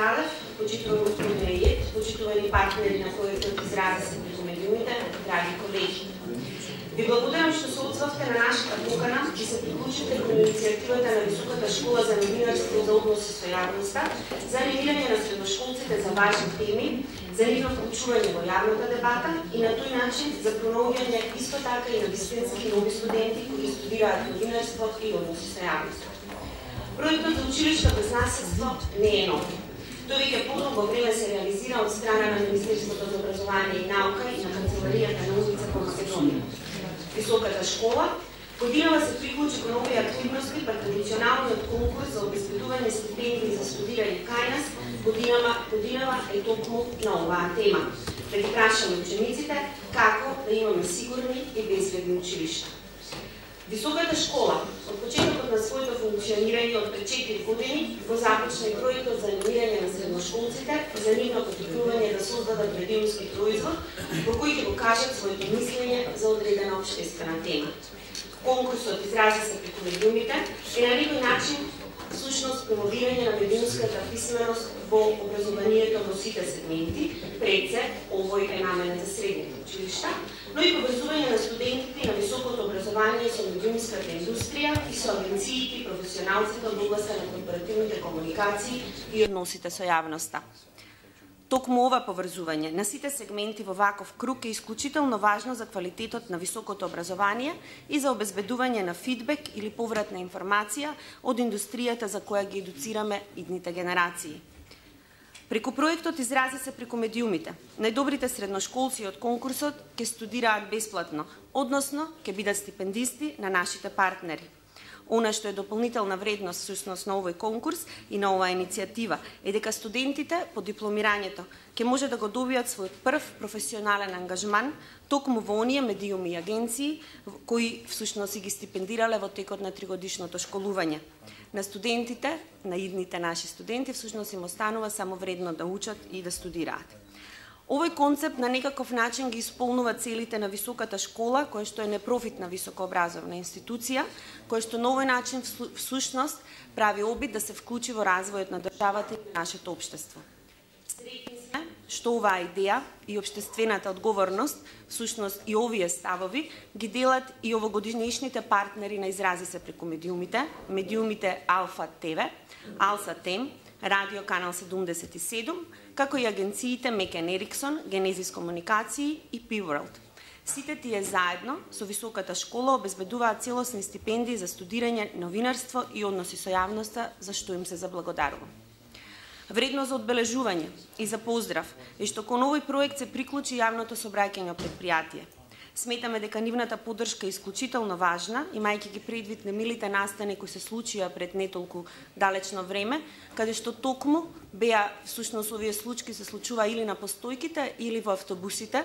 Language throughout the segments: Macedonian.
Радев, почитуван господин Раид, почитувани партнери на проектот Изрази се преку медиумите, драги колеги. Ви благодарам што се отзвавте на нашата покана и се приклучите кон иницијативата на Високата школа за новинарство за односи со јавноста, за анимирање на средношколците за важни теми, за нивно вклучување во јавната дебата и на тој начин за пронаоѓање исто така и на вистински нови студенти кои студираат новинарство и односи со јавноста. Проектот за училишта без наследство не е нов. Тој веќе подолго време се реализира од страна на Министерството за образование и наука и на Канцеларијата на улица по Македонија. Високата школа годинава се приклучи кон овие активности па традиционалниот конкурс за обезбедување стипендии за студирање кај нас годинава е токму на оваа тема. Да ги прашаме учениците како да имаме сигурни и безбедни училишта. Високата школа од почетокот на своето функционирање од пред 4 години го започна и проектот за анимирање на средношколците за нивно поттикнување да создадат медиумски производ во кој ќе го кажат своето мислење за одредена општествена тема. Конкурсот Изрази се преку медиумите е на некој начин всушност промовирање на медиумската писменост во образованието во сите сегменти, пред се, овој е наменет за средните училишта, но и поврзување на студентите на високото образование со медиумската индустрија и со агенциите и професионалците од областа на корпоративните комуникации и односите со јавноста. Токму ова поврзување на сите сегменти во ваков круг е исклучително важно за квалитетот на високото образование и за обезбедување на фидбек или повратна информација од индустријата за која ги едуцираме идните генерации. Преку проектот Изрази се преку медиумите. Најдобрите средношколци од конкурсот ќе студираат бесплатно, односно ќе бидат стипендисти на нашите партнери. Она што е дополнителна вредност всушност на овој конкурс и на оваа иницијатива е дека студентите по дипломирањето ќе може да го добијат својот прв професионален ангажман токму во оние медиуми и агенции кои всушност ги стипендирале во текот на 3-годишното школување. На студентите, на идните наши студенти, всушност им останува само вредно да учат и да студираат. Овој концепт на некаков начин ги исполнува целите на високата школа, која што е непрофитна високообразовна институција, која што на овој начин всушност прави обид да се вклучи во развојот на државата и нашето општество. Среќни сме што оваа идеја и општествената одговорност, всушност и овие ставови, ги делат и овогодишните партнери на Изрази се преку медиумите Алфа ТВ, Алса ТЕМ, Радио Канал 77, како и агенциите Мекен Ериксон, Генезис Комуникации и P-World. Сите тие заедно со високата школа обезбедуваат целосни стипендии за студирање новинарство и односи со јавноста, за што им се заблагодарувам. Вредно за одбележување и за поздрав е што кон овој проект се приклучи јавното собраќање предпријатие. Сметаме дека нивната поддршка е исклучително важна, имајќи ги предвид немилите настани кои се случија пред не толку далечно време, каде што токму беа всушност овие случаи се случува или на постојките или во автобусите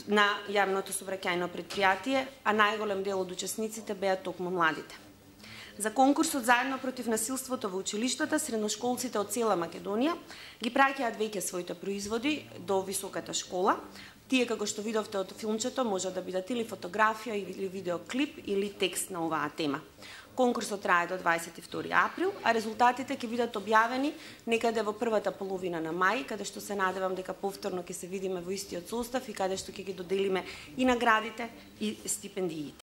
на јавното собраќајно предпријатие, а најголем дел од учесниците беа токму младите. За конкурсот Заедно против насилството во училиштата, средношколците од цела Македонија ги праќаат веќе своите производи до високата школа. Тие, како што видовте од филмчето, може да бидат или фотографија, или видеоклип, или текст на оваа тема. Конкурсот трае до 22 април, а резултатите ќе бидат објавени некаде во првата половина на мај, каде што се надевам дека повторно ќе се видиме во истиот состав и каде што ќе ги доделиме и наградите и стипендиите.